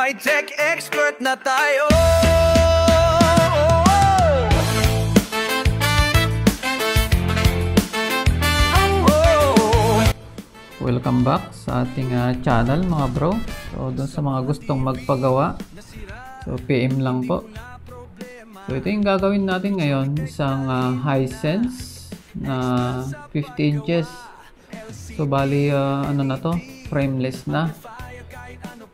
May tech expert na tayo. Welcome back sa ating channel mga bro. So doon sa mga gustong magpagawa, so PM lang po. So ito yung gagawin natin ngayon, isang Hisense na 50 inches. So bali ano na to, frameless na.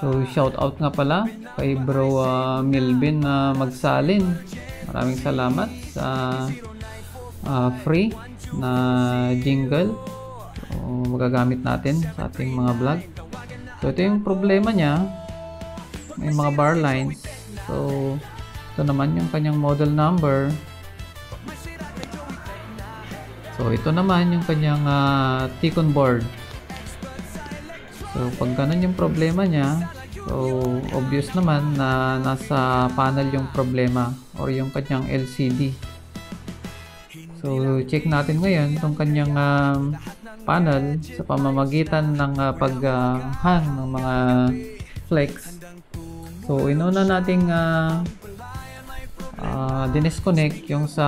So shout out nga pala kay bro Milvin na Magsalin. Maraming salamat sa free na jingle. So, magagamit natin sa ating mga vlog. So ito yung problema niya, may mga bar lines. So ito naman yung kanyang model number. So ito naman yung kanyang T-con board. So pag ganun yung problema niya, so obvious naman na nasa panel yung problema or yung kanyang LCD. So check natin ngayon itong kanyang panel sa pamamagitan ng paghang ng mga flex. So inuna nating dinisconnect yung sa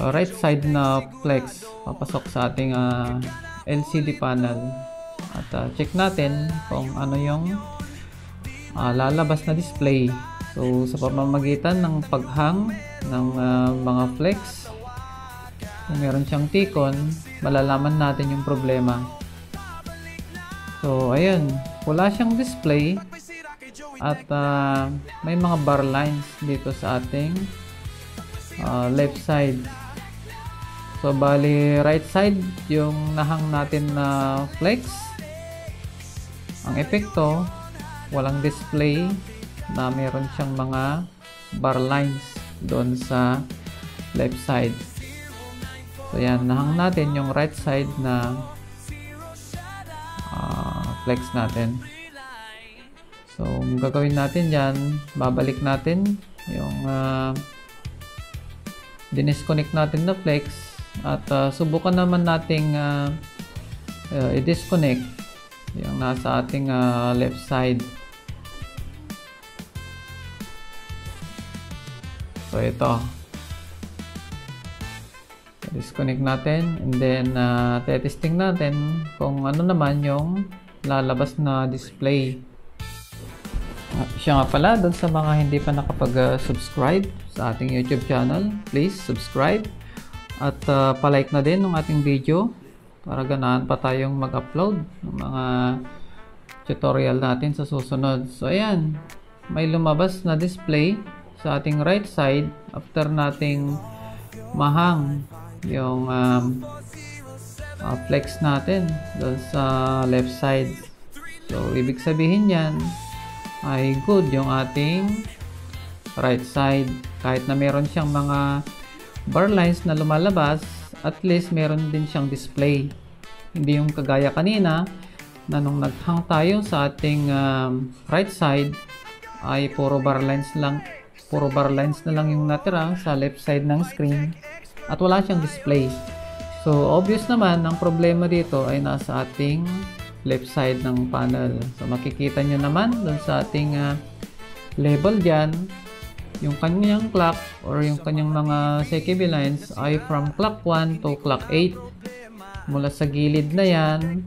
right side na flex papasok sa ating LCD panel at check natin kung ano yung lalabas na display. So sa pamamagitan ng paghang ng mga flex, kung meron siyang T-con, malalaman natin yung problema. So ayun, wala siyang display at may mga bar lines dito sa ating left side. So bali right side yung nahang natin na flex. Ang epekto, walang display na meron siyang mga bar lines doon sa left side. So yan, nahang natin yung right side na flex natin. So gagawin natin dyan, babalik natin yung dinisconnect natin na flex at subukan naman nating i-disconnect yung nasa ating left side. So ito, disconnect natin and then testing natin kung ano naman yung lalabas na display. Siya nga pala, doon sa mga hindi pa nakapag-subscribe sa ating YouTube channel, please subscribe at palike na din ng ating video para ganahan pa tayong mag-upload ng mga tutorial natin sa susunod. So ayan, may lumabas na display sa ating right side after nating mahang yung flex natin doon sa left side. So ibig sabihin yan ay good yung ating right side. Kahit na meron siyang mga bar lines na lumalabas, at least meron din siyang display. Hindi yung kagaya kanina na nung naghang tayo sa ating right side ay puro bar lines na lang yung natira sa left side ng screen at wala siyang display. So obvious naman ang problema dito ay nasa ating left side ng panel. So makikita nyo naman dun sa ating label dyan, yung kanyang clock or yung kanyang mga CKB lines ay from clock 1 to clock 8 mula sa gilid na yan.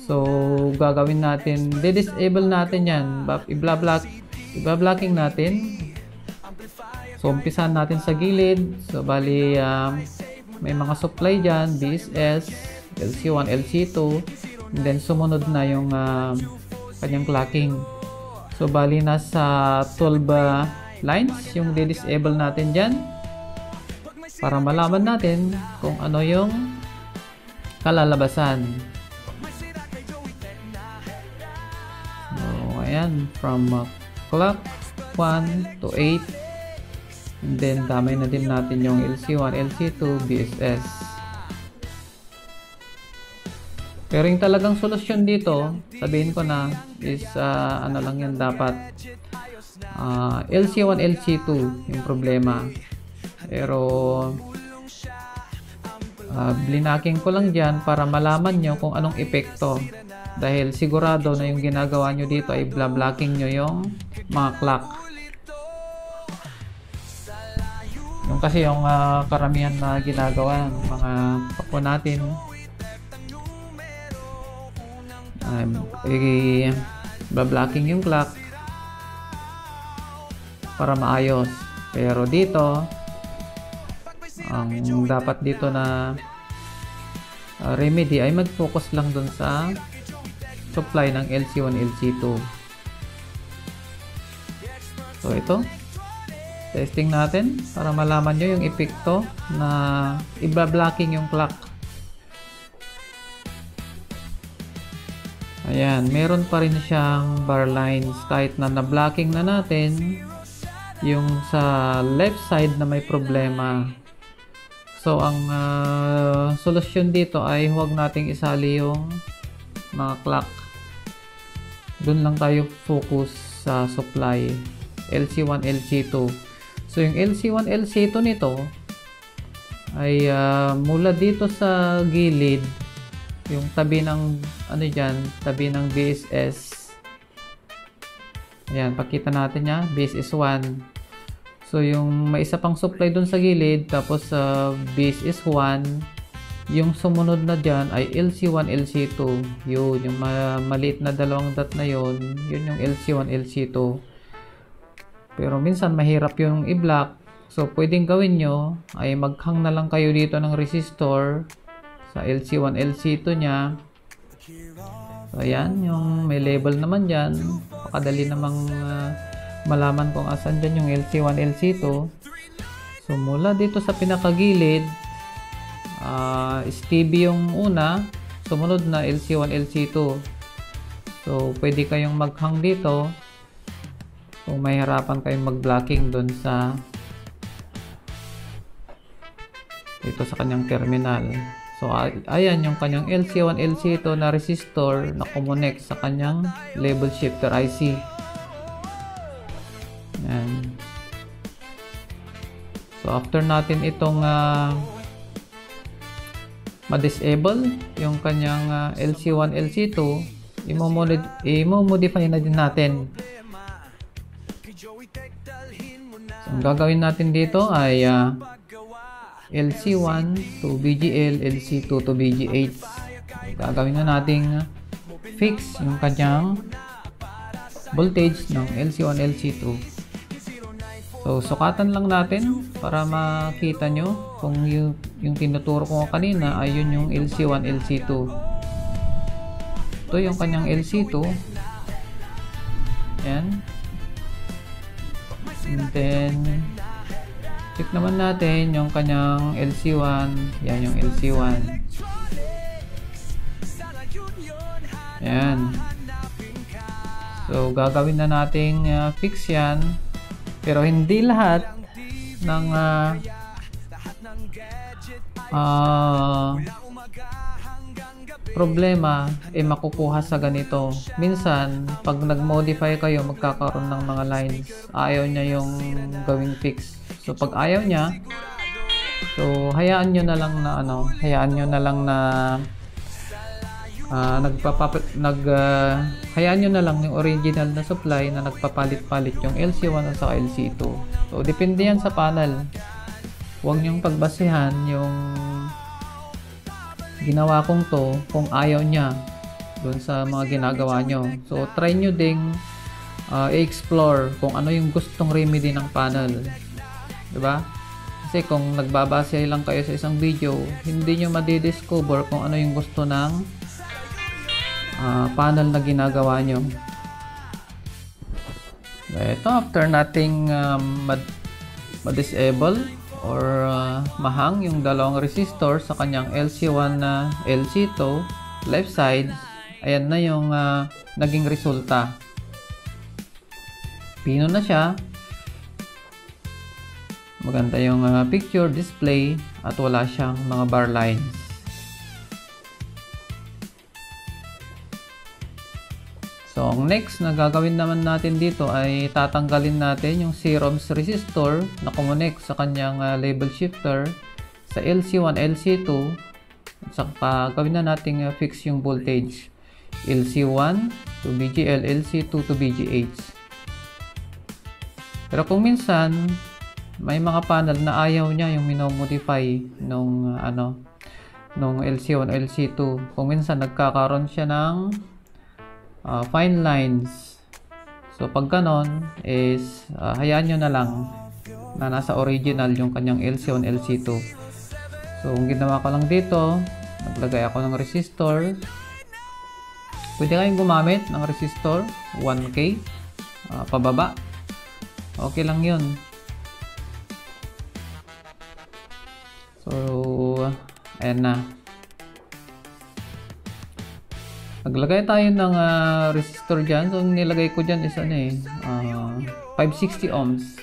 So gagawin natin, disable natin yan, i-blocking natin. So umpisahan natin sa gilid. So bali may mga supply dyan, BSS, LC1, LC2, and then sumunod na yung kanyang clocking. So bali nasa 12 lines yung disable natin dyan para malaman natin kung ano yung kalalabasan. So ayan, from clock 1 to 8. And then damay na din natin yung LC1, LC2, BSS. Pero yung talagang solusyon dito, sabihin ko na is ano lang yan dapat, LC1, LC2 yung problema. Pero blinaking ko lang dyan para malaman nyo kung anong epekto dahil sigurado na yung ginagawa nyo dito ay blocking nyo yung mga clock. Yung kasi yung karamihan na ginagawa ng mga papo natin blocking yung clock para maayos. Pero dito ang dapat dito na remedy ay mag-focus lang dun sa supply ng LC1, LC2. So ito, testing natin para malaman nyo yung epekto na i-blocking yung clock. Ayan, meron pa rin siyang bar lines kahit na na-blocking na natin yung sa left side na may problema. So ang solusyon dito ay huwag nating isali yung mga clock. Doon lang tayo focus sa supply LC1, LC2. So yung LC1, LC2 nito ay mula dito sa gilid, yung tabi ng ano dyan, tabi ng BSS. Ayan, pakita natin niya, BSS 1. So yung may isa pang supply dun sa gilid, tapos sa BSS 1, yung sumunod na dyan ay LC1, LC2. Yun, yung maliit na dalawang dot na yun, yun yung LC1, LC2. Pero minsan mahirap yung i-block. So pwedeng gawin nyo ay maghang na lang kayo dito ng resistor sa LC1, LC2 nya. So ayan, yung may label naman dyan. Pakadali namang malaman kung asan dyan yung LC1, LC2. So mula dito sa pinakagilid, stevie yung una, sumunod na LC1, LC2. So pwede kayong maghang dito kung may harapan kayong mag-blocking doon sa dito sa kanyang terminal. So ayan yung kanyang LC1, LC2 na resistor na kumonek sa kanyang label shifter IC. Ayan. So after natin itong ma-disable yung kanyang LC1, LC2, i-modify na din natin. So ang gagawin natin dito ay LC1 to BGL, LC2 to BGH. Gagawin na nating fix yung kanyang voltage ng LC1, LC2. So sukatan lang natin para makita nyo kung yung tinuturo ko kanina ay yun yung LC1, LC2. Ito yung kanyang LC2. Ayan. And then check naman natin yung kanyang LC1. Yan yung LC1. Ayan. So gagawin na nating fix yan. Pero hindi lahat ng problema ay makukuha sa ganito. Minsan, pag nag-modify kayo, magkakaroon ng mga lines. Ayaw niya yung gawing fix. So, pag ayaw niya, so, hayaan nyo na lang hayaan nyo na lang yung original na supply na nagpapalit-palit yung LC1 at saka LC2. So, depende yan sa panel. Huwag nyong pagbasehan yung ginawa kong to kung ayaw niya dun sa mga ginagawa nyo. So, try nyo ding i-explore kung ano yung gustong remedy ng panel. Diba? Kasi kung nagbabase lang kayo sa isang video, hindi nyo madidiscover kung ano yung gusto ng panel na ginagawa nyo. Ito, after nating ma-disable or mahang yung dalawang resistor sa kanyang LC1 na LC2 left side, ayan na yung naging resulta. Pino na siya. Maganda yung picture display at wala siyang mga bar lines. So, ang next na gagawin naman natin dito ay tatanggalin natin yung series resistor na kumonek sa kanyang label shifter sa LC1, LC2 at saka gawin na natin fix yung voltage. LC1 to BGL, LC2 to BGH. Pero kung minsan may mga panel na ayaw niya yung minomodify nung nung LC1 o LC2, kung minsan nagkakaroon siya ng fine lines. So pag ganon is hayaan nyo na lang na nasa original yung kanyang LC1, LC2. So ang ginawa ko lang dito, naglagay ako ng resistor. Pwede kayong gumamit ng resistor 1K pababa, okay lang yun. So ayan na, naglagay tayo ng resistor dyan. So nilagay ko dyan is 560 ohms.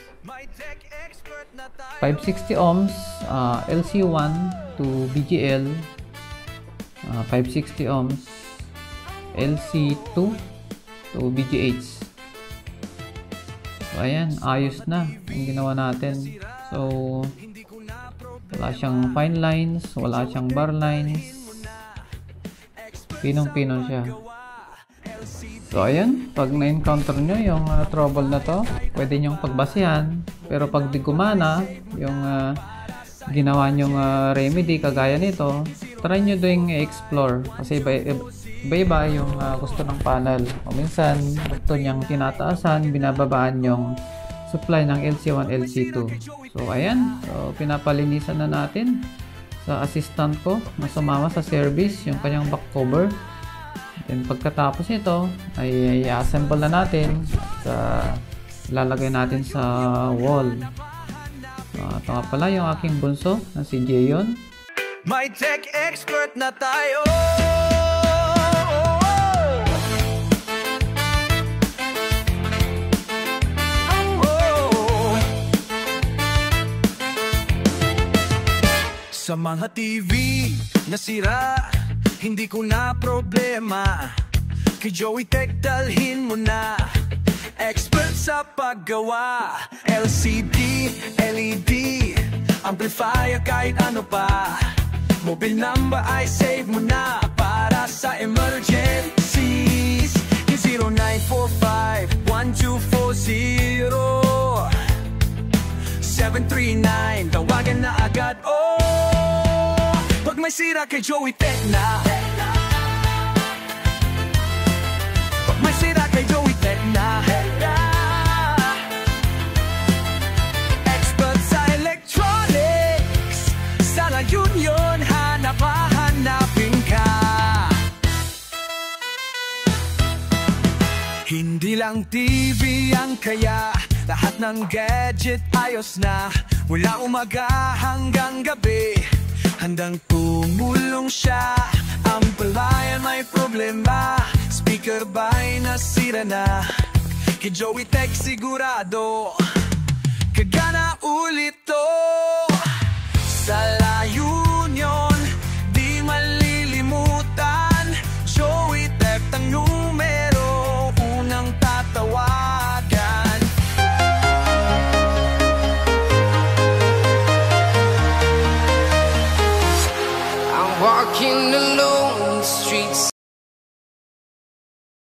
560 ohms LC1 to BGL, 560 ohms LC2 to BGH. So ayan, ayos na ang ginawa natin. So wala siyang fine lines, wala siyang bar lines, pinong-pino siya. So ayan, pag na-encounter nyo yung trouble na to, pwede nyong pagbasihan. Pero pag di gumana yung ginawa nyong remedy kagaya nito, try nyo doing explore, kasi iba-iba yung gusto ng panel. O minsan gusto nyang tinataasan, binababaan yung supply ng LC1, LC2. So ayan, so pinapalinisan na natin sa assistant ko na sumama sa service yung kanyang back cover. Then pagkatapos ito ay i-assemble na natin at ilalagay natin sa wall. Ito nga pala yung aking bunso na si Jayon. May tech expert na tayo. Sa mga TV na sira, hindi ko na problema. Kay Joey Tech dalhin mo na. Expert sa paggawa, LCD, LED, amplifier kahit ano pa. Mobile number ay save mo na para sa emergencies. 0945-1240 739, tawagan na agad. Oh, pag may sira kay Joey Tech na. Pag may sira kay Joey Tech na. Expert sa electronics, sa La Union hanapin ka. Hindi lang TV ang kaya, lahat ng gadget ayos na. Mula umaga hanggang gabi, handang tumulong siya. Amplifier may problema, speaker ba'y nasira na? Kay Joey Tech sigurado